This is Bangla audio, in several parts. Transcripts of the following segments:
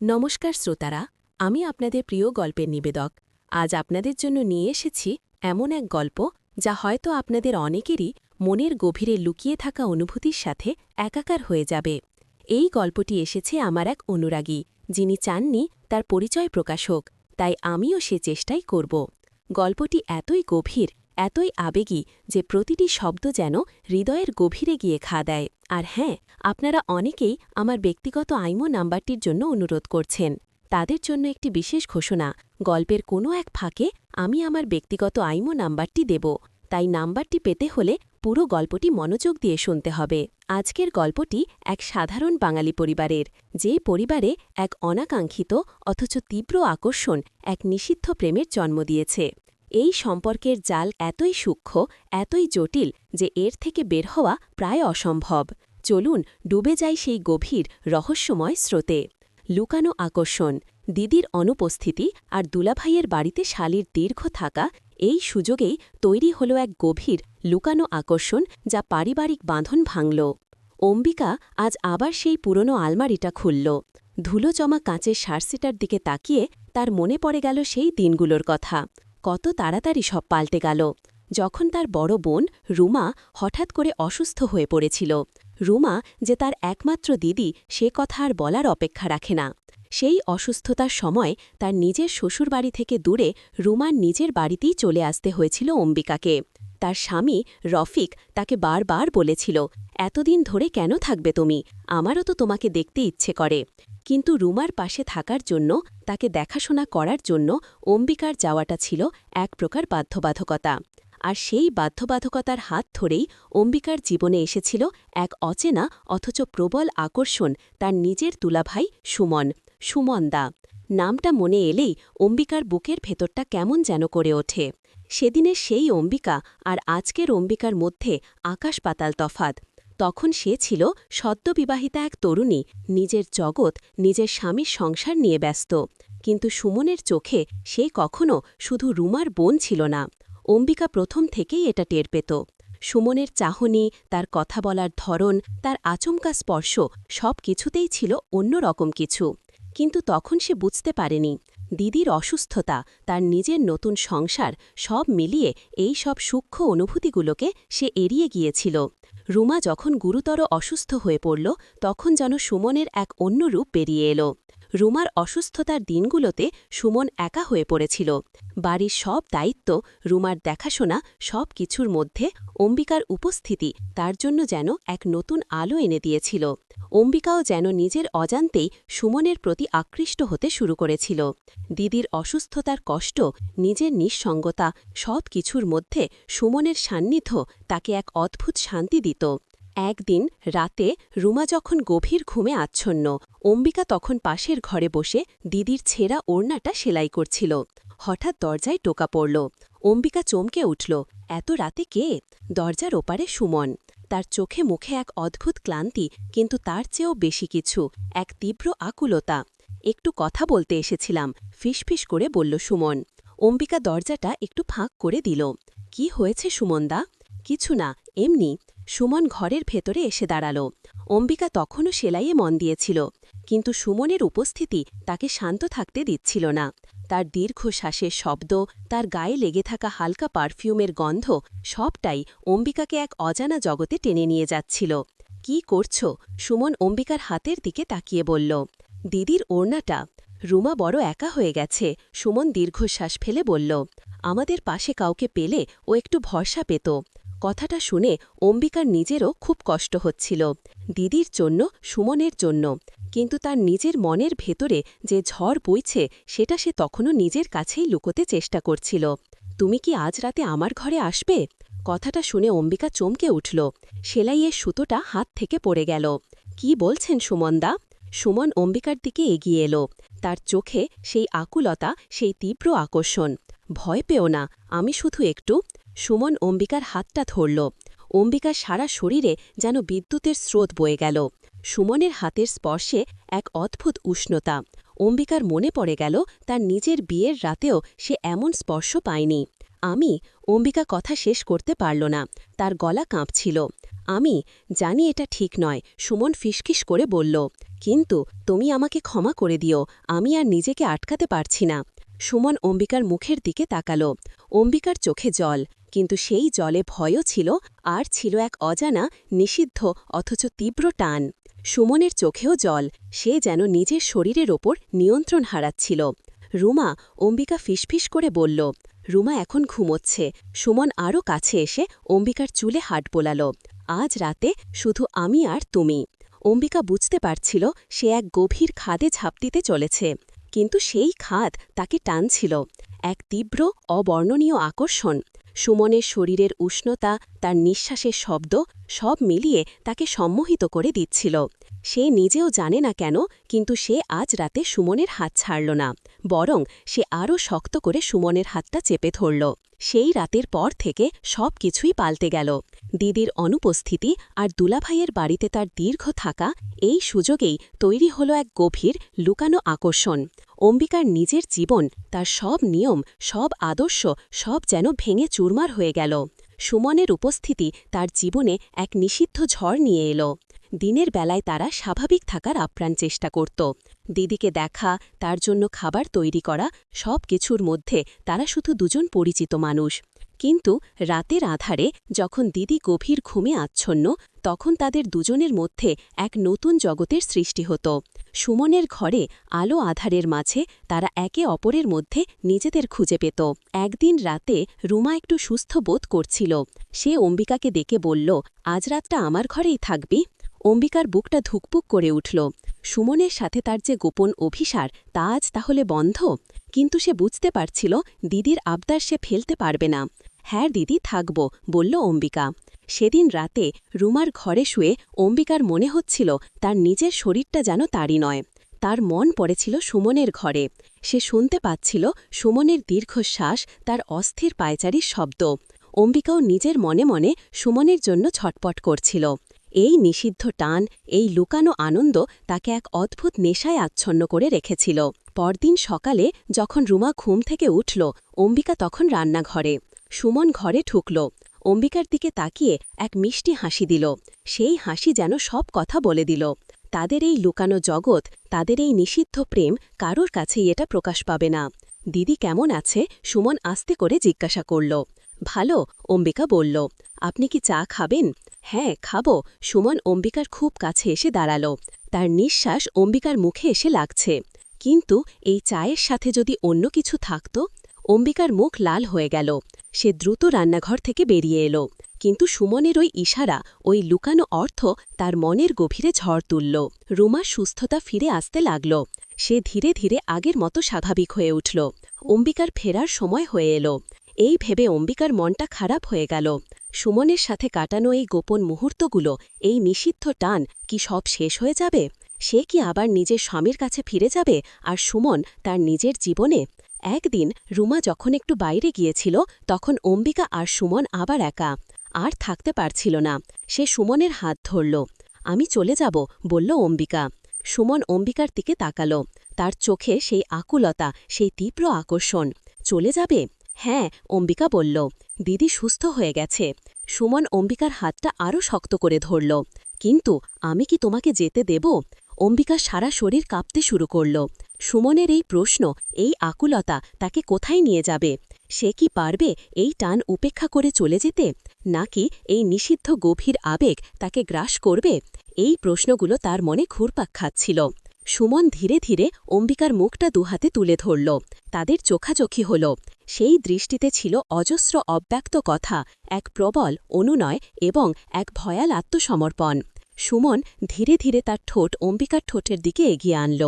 নমস্কার শ্রোতারা, আমি আপনাদের প্রিয় গল্পের নিবেদক। আজ আপনাদের জন্য নিয়ে এসেছি এমন এক গল্প যা হয়তো আপনাদের অনেকেরই মনের গভীরে লুকিয়ে থাকা অনুভূতির সাথে একাকার হয়ে যাবে। এই গল্পটি এসেছে আমার এক অনুরাগী, যিনি চাননি তার পরিচয় প্রকাশ হোক, তাই আমিও সে চেষ্টাই করব। গল্পটি এতই গভীর, এতই আবেগী যে প্রতিটি শব্দ যেন হৃদয়ের গভীরে গিয়ে ঘা দেয়। আর হ্যাঁ, আপনারা অনেকেই আমার ব্যক্তিগত আইমো নাম্বারটির জন্য অনুরোধ করছেন। তাদের জন্য একটি বিশেষ ঘোষণা, গল্পের কোনো এক ফাঁকে আমি আমার ব্যক্তিগত আইমো নাম্বারটি দেব, তাই নাম্বারটি পেতে হলে পুরো গল্পটি মনোযোগ দিয়ে শুনতে হবে। আজকের গল্পটি এক সাধারণ বাঙালি পরিবারের, যে পরিবারে এক অনাকাঙ্ক্ষিত অথচ তীব্র আকর্ষণ এক নিষিদ্ধ প্রেমের জন্ম দিয়েছে। এই সম্পর্কের জাল এতই সূক্ষ্ম, এতই জটিল যে এর থেকে বের হওয়া প্রায় অসম্ভব। চলুন ডুবে যাই সেই গভীর রহস্যময় স্রোতে। লুকানো আকর্ষণ, দিদির অনুপস্থিতি আর দুলাভাইয়ের বাড়িতে শালির দীর্ঘ থাকা, এই সুযোগেই তৈরি হল এক গভীর লুকানো আকর্ষণ যা পারিবারিক বাঁধন ভাঙল। অম্বিকা আজ আবার সেই পুরনো আলমারিটা খুলল। ধুলো জমা কাঁচের শার্সিটার দিকে তাকিয়ে তার মনে পড়ে গেল সেই দিনগুলোর কথা। কত তাড়াতাড়ি সব পাল্টে গেল। যখন তার বড় বোন রুমা হঠাৎ করে অসুস্থ হয়ে পড়েছিল। রুমা যে তার একমাত্র দিদি, সে কথা আর বলার অপেক্ষা রাখে না। সেই অসুস্থতার সময় তার নিজের শ্বশুরবাড়ি থেকে দূরে রুমার নিজের বাড়িতেই চলে আসতে হয়েছিল অম্বিকাকে। তার স্বামী রফিক তাকে বারবার বলেছিল, এতদিন ধরে কেন থাকবে তুমি, আমারও তো তোমাকে দেখতে ইচ্ছে করে। কিন্তু রুমার পাশে থাকার জন্য, তাকে দেখাশোনা করার জন্য অম্বিকার যাওয়াটা ছিল এক প্রকার বাধ্যবাধকতা। আর সেই বাধ্যবাধকতার হাত ধরেই অম্বিকার জীবনে এসেছিল এক অচেনা অথচ প্রবল আকর্ষণ, তার নিজের দুলাভাই সুমন, সুমনদা। নামটা মনে এলেই অম্বিকার বুকের ভেতরটা কেমন যেন করে ওঠে। সেদিনের সেই অম্বিকা আর আজকের অম্বিকার মধ্যে আকাশ পাতাল তফাত। তখন সে ছিল সদ্যবিবাহিতা এক তরুণী, নিজের জগৎ, নিজের স্বামীর সংসার নিয়ে ব্যস্ত। কিন্তু সুমনের চোখে সে কখনো শুধু রুমার বোন ছিল না। অম্বিকা প্রথম থেকেই এটা টের পেত। সুমনের চাহনি, তার কথা বলার ধরন, তার আচমকা স্পর্শ, সব কিছুতেই ছিল অন্যরকম কিছু। কিন্তু তখন সে বুঝতে পারেনি, দিদির অসুস্থতা, তার নিজের নতুন সংসার, সব মিলিয়ে এই সব সূক্ষ্ম অনুভূতিগুলোকে সে এড়িয়ে গিয়েছিল। রুমা যখন গুরুতর অসুস্থ হয়ে পড়ল, তখন যেন সুমনের এক অন্য রূপ বেরিয়ে এলো। রুমার অসুস্থতার দিনগুলোতে সুমন একা হয়ে পড়েছিল। বাড়ির সব দায়িত্ব, রুমার দেখাশোনা, সব কিছুর মধ্যে অম্বিকার উপস্থিতি তার জন্য যেন এক নতুন আলো এনে দিয়েছিল। অম্বিকাও যেন নিজের অজান্তেই সুমনের প্রতি আকৃষ্ট হতে শুরু করেছিল। দিদির অসুস্থতার কষ্ট, নিজের নিঃসঙ্গতা, সব কিছুর মধ্যে সুমনের সান্নিধ্য তাকে এক অদ্ভুত শান্তি দিত। একদিন রাতে রুমা যখন গভীর ঘুমে আচ্ছন্ন, অম্বিকা তখন পাশের ঘরে বসে দিদির ছেঁড়া ওড়নাটা সেলাই করছিল। হঠাৎ দরজায় টোকা পড়ল। অম্বিকা চমকে উঠল, এত রাতে কে? দরজার ওপারে সুমন। তার চোখে মুখে এক অদ্ভুত ক্লান্তি, কিন্তু তার চেয়েও বেশি কিছু, এক তীব্র আকুলতা। একটু কথা বলতে এসেছিলাম, ফিসফিস করে বলল সুমন। অম্বিকা দরজাটা একটু ফাঁক করে দিল। কি হয়েছে সুমনদা? কিছু না, এমনি। সুমন ঘরের ভেতরে এসে দাঁড়াল। অম্বিকা তখনও সেলাইয়ে মন দিয়েছিল, কিন্তু সুমনের উপস্থিতি তাকে শান্ত থাকতে দিচ্ছিল না। তার দীর্ঘশ্বাসের শব্দ, তার গায়ে লেগে থাকা হালকা পারফিউমের গন্ধ, সবটাই অম্বিকাকে এক অজানা জগতে টেনে নিয়ে যাচ্ছিল। কি করছ? সুমন অম্বিকার হাতের দিকে তাকিয়ে বলল। দিদির ওড়নাটা। রুমা বড় একা হয়ে গেছে, সুমন দীর্ঘশ্বাস ফেলে বলল। আমাদের পাশে কাউকে পেলে ও একটু ভরসা পেত। কথাটা শুনে অম্বিকার নিজেরও খুব কষ্ট হচ্ছিল, দিদির জন্য, সুমনের জন্য। কিন্তু তার নিজের মনের ভেতরে যে ঝড় বইছে, সেটা সে তখনও নিজের কাছেই লুকোতে চেষ্টা করছিল। তুমি কি আজ রাতে আমার ঘরে আসবে? কথাটা শুনে অম্বিকা চমকে উঠল। সেলাইয়ের সুতোটা হাত থেকে পড়ে গেল। কি বলছেন সুমনদা? সুমন অম্বিকার দিকে এগিয়ে এলো। তার চোখে সেই আকুলতা, সেই তীব্র আকর্ষণ। ভয় পেও না, আমি শুধু একটু। সুমন অম্বিকার হাতটা ধরল। অম্বিকার সারা শরীরে যেন বিদ্যুতের স্রোত বয়ে গেল। সুমনের হাতের স্পর্শে এক অদ্ভুত উষ্ণতা। অম্বিকার মনে পড়ে গেল তার নিজের বিয়ের রাতেও সে এমন স্পর্শ পায়নি। অম্বিকা কথা শেষ করতে পারল না, তার গলা কাঁপছিল। আমি জানি এটা ঠিক নয়, সুমন ফিসফিস করে বলল। কিন্তু তুমি আমাকে ক্ষমা করে দিও, আমি আর নিজেকে আটকাতে পারছি না। সুমন অম্বিকার মুখের দিকে তাকাল। অম্বিকার চোখে জল, কিন্তু সেই জলে ভয়ও ছিল, আর ছিল এক অজানা, নিষিদ্ধ অথচ তীব্র টান। সুমনের চোখেও জল, সে যেন নিজের শরীরের ওপর নিয়ন্ত্রণ হারাচ্ছিল। রুমা, অম্বিকা ফিসফিস করে বলল। রুমা এখন ঘুমোচ্ছে। সুমন আরও কাছে এসে অম্বিকার চুলে হাত বোলাল। আজ রাতে শুধু আমি আর তুমি। অম্বিকা বুঝতে পারছিল সে এক গভীর খাদে ঝাঁপ দিতে চলেছে, কিন্তু সেই খাদ তাকে টানছিল, এক তীব্র অবর্ণনীয় আকর্ষণ। সুমনের শরীরের উষ্ণতা, তার নিঃশ্বাসের শব্দ, সব মিলিয়ে তাকে সম্মোহিত করে দিচ্ছিল। সে নিজেও জানে না কেন, কিন্তু সে আজ রাতে সুমনের হাত ছাড়ল না, বরং সে আরও শক্ত করে সুমনের হাতটা চেপে ধরল। সেই রাতের পর থেকে সব কিছুই পাল্টে গেল। দিদির অনুপস্থিতি আর দুলাভাইয়ের বাড়িতে তার দীর্ঘ থাকা, এই সুযোগেই তৈরি হল এক গভীর, লুকানো আকর্ষণ। অম্বিকার নিজের জীবন, তার সব নিয়ম, সব আদর্শ, সব যেন ভেঙে চুরমার হয়ে গেল। সুমনের উপস্থিতি তার জীবনে এক নিষিদ্ধ ঝড় নিয়ে এলো। দিনের বেলায় তারা স্বাভাবিক থাকার আপ্রাণ চেষ্টা করত। দিদিকে দেখা, তার জন্য খাবার তৈরি করা, সব কিছুর মধ্যে তারা শুধু দুজন পরিচিত মানুষ। কিন্তু রাতের আধারে যখন দিদি গভীর ঘুমে আচ্ছন্ন, তখন তাদের দুজনের মধ্যে এক নতুন জগতের সৃষ্টি হতো। সুমনের ঘরে আলো আধারের মাঝে তারা একে অপরের মধ্যে নিজেদের খুঁজে পেত। একদিন রাতে রুমা একটু সুস্থ বোধ করছিল। সে অম্বিকাকে ডেকে বলল, আজ রাতটা আমার ঘরেই থাকবি। অম্বিকার বুকটা ধুকপুক করে উঠল। সুমনের সাথে তার যে গোপন অভিসার, তা আজ তাহলে বন্ধ। কিন্তু সে বুঝতে পারছিল দিদির আবদার সে ফেলতে পারবে না। হ্যাঁ দিদি, থাকব, বলল অম্বিকা। সেদিন রাতে রুমার ঘরে শুয়ে অম্বিকার মনে হচ্ছিল তার নিজের শরীরটা যেন তারই নয়। তার মন পড়েছিল সুমনের ঘরে। সে শুনতে পাচ্ছিল সুমনের দীর্ঘশ্বাস, তার অস্থির পায়চারির শব্দ। অম্বিকাও নিজের মনে মনে সুমনের জন্য ছটপট করছিল। এই নিষিদ্ধ টান, এই লুকানো আনন্দ তাকে এক অদ্ভুত নেশায় আচ্ছন্ন করে রেখেছিল। পরদিন সকালে যখন রুমা ঘুম থেকে উঠল, অম্বিকা তখন রান্নাঘরে। সুমন ঘরে ঢুকল। অম্বিকার দিকে তাকিয়ে এক মিষ্টি হাসি দিল। সেই হাসি যেন সব কথা বলে দিল। তাদের এই লুকানো জগৎ, তাদের এই নিষিদ্ধ প্রেম কারোর কাছেই এটা প্রকাশ পাবে না। দিদি কেমন আছে? সুমন আস্তে করে জিজ্ঞাসা করল। ভালো, অম্বিকা বলল। আপনি কি চা খাবেন? হ্যাঁ, খাবো। সুমন অম্বিকার খুব কাছে এসে দাঁড়াল। তার নিঃশ্বাস অম্বিকার মুখে এসে লাগছে। কিন্তু এই চায়ের সাথে যদি অন্য কিছু থাকত? অম্বিকার মুখ লাল হয়ে গেল। সে দ্রুত রান্নাঘর থেকে বেরিয়ে এলো। কিন্তু সুমনের ওই ইশারা, ওই লুকানো অর্থ তার মনের গভীরে ঝড় তুলল। রুমার সুস্থতা ফিরে আসতে লাগল। সে ধীরে ধীরে আগের মতো স্বাভাবিক হয়ে উঠল। অম্বিকার ফেরার সময় হয়ে এলো। এই ভেবে অম্বিকার মনটা খারাপ হয়ে গেল। সুমনের সাথে কাটানো এই গোপন মুহূর্তগুলো, এই নিষিদ্ধ টান কি সব শেষ হয়ে যাবে? সে কি আবার নিজের স্বামীর কাছে ফিরে যাবে, আর সুমন তার নিজের জীবনে? একদিন রুমা যখন একটু বাইরে গিয়েছিল, তখন অম্বিকা আর সুমন আবার একা। আর থাকতে পারছিল না। সে সুমনের হাত ধরল। আমি চলে যাব, বলল অম্বিকা। সুমন অম্বিকার দিকে তাকাল। তার চোখে সেই আকুলতা, সেই তীব্র আকর্ষণ। চলে যাবে? হ্যাঁ, অম্বিকা বলল। দিদি সুস্থ হয়ে গেছে। সুমন অম্বিকার হাতটা আরও শক্ত করে ধরল। কিন্তু আমি কি তোমাকে যেতে দেব? অম্বিকা সারা শরীর কাঁপতে শুরু করল। সুমনের এই প্রশ্ন, এই আকুলতা তাকে কোথায় নিয়ে যাবে? সে কি পারবে এই টান উপেক্ষা করে চলে যেতে, নাকি এই নিষিদ্ধ গভীর আবেগ তাকে গ্রাস করবে? এই প্রশ্নগুলো তার মনে ঘুরপাক খাচ্ছিল। সুমন ধীরে ধীরে অম্বিকার মুখটা দুহাতে তুলে ধরল। তাদের চোখাচোখি হল। সেই দৃষ্টিতে ছিল অজস্র অব্যক্ত কথা, এক প্রবল অনুনয় এবং এক ভয়াল আত্মসমর্পণ। সুমন ধীরে ধীরে তার ঠোঁট অম্বিকার ঠোঁটের দিকে এগিয়ে আনল।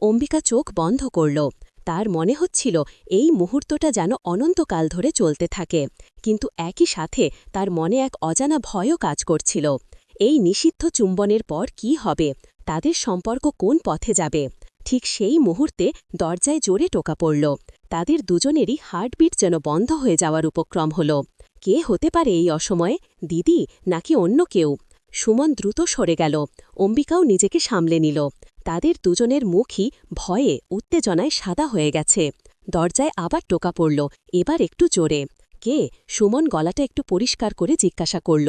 অম্বিকা চোখ বন্ধ করল। তার মনে হচ্ছিল এই মুহূর্তটা যেন অনন্তকাল ধরে চলতে থাকে। কিন্তু একই সাথে তার মনে এক অজানা ভয়ও কাজ করছিল। এই নিষিদ্ধ চুম্বনের পর কি হবে? তাদের সম্পর্ক কোন পথে যাবে? ঠিক সেই মুহূর্তে দরজায় জোরে টোকা পড়ল। তাদের দুজনেরই হার্টবিট যেন বন্ধ হয়ে যাওয়ার উপক্রম হল। কে হতে পারে এই অসময়ে? দিদি নাকি অন্য কেউ? সুমন দ্রুত সরে গেল। অম্বিকাও নিজেকে সামলে নিল। তাদের দুজনের মুখই ভয়ে, উত্তেজনায় সাদা হয়ে গেছে। দরজায় আবার টোকা পড়ল, এবার একটু জোরে। কে? সুমন গলাটা একটু পরিষ্কার করে জিজ্ঞাসা করল।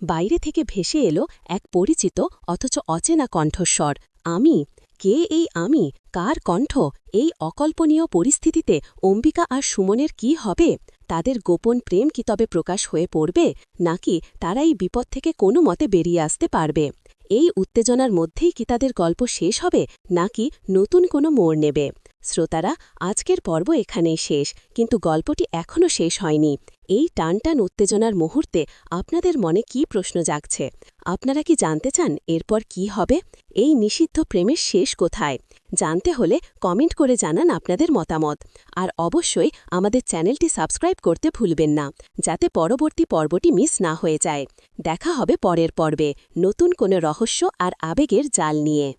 বাইরে থেকে ভেসে এলো এক পরিচিত অথচ অচেনা কণ্ঠস্বর। আমি? কে এই আমি? কার কণ্ঠ? এই অকল্পনীয় পরিস্থিতিতে অম্বিকা আর সুমনের কি হবে? তাদের গোপন প্রেম কি তবে প্রকাশ হয়ে পড়বে, নাকি তারা এই বিপদ থেকে কোনো মতে বেরিয়ে আসতে পারবে? এই উত্তেজনার মধ্যেই কি তাদের গল্প শেষ হবে, নাকি নতুন কোনো মোড় নেবে? শ্রোতারা, আজকের পর্ব এখানেই শেষ, কিন্তু গল্পটি এখনও শেষ হয়নি। এই টানটান উত্তেজনার মুহূর্তে আপনাদের মনে কি প্রশ্ন জাগছে? আপনারা কি জানতে চান এরপর কি হবে? এই নিষিদ্ধ প্রেমের শেষ কোথায়? জানতে হলে কমেন্ট করে জানান আপনাদের মতামত। আর অবশ্যই আমাদের চ্যানেলটি সাবস্ক্রাইব করতে ভুলবেন না, যাতে পরবর্তী পর্বটি মিস না হয়ে যায়। দেখা হবে পরের পর্বে নতুন কোনো রহস্য আর আবেগের জাল নিয়ে।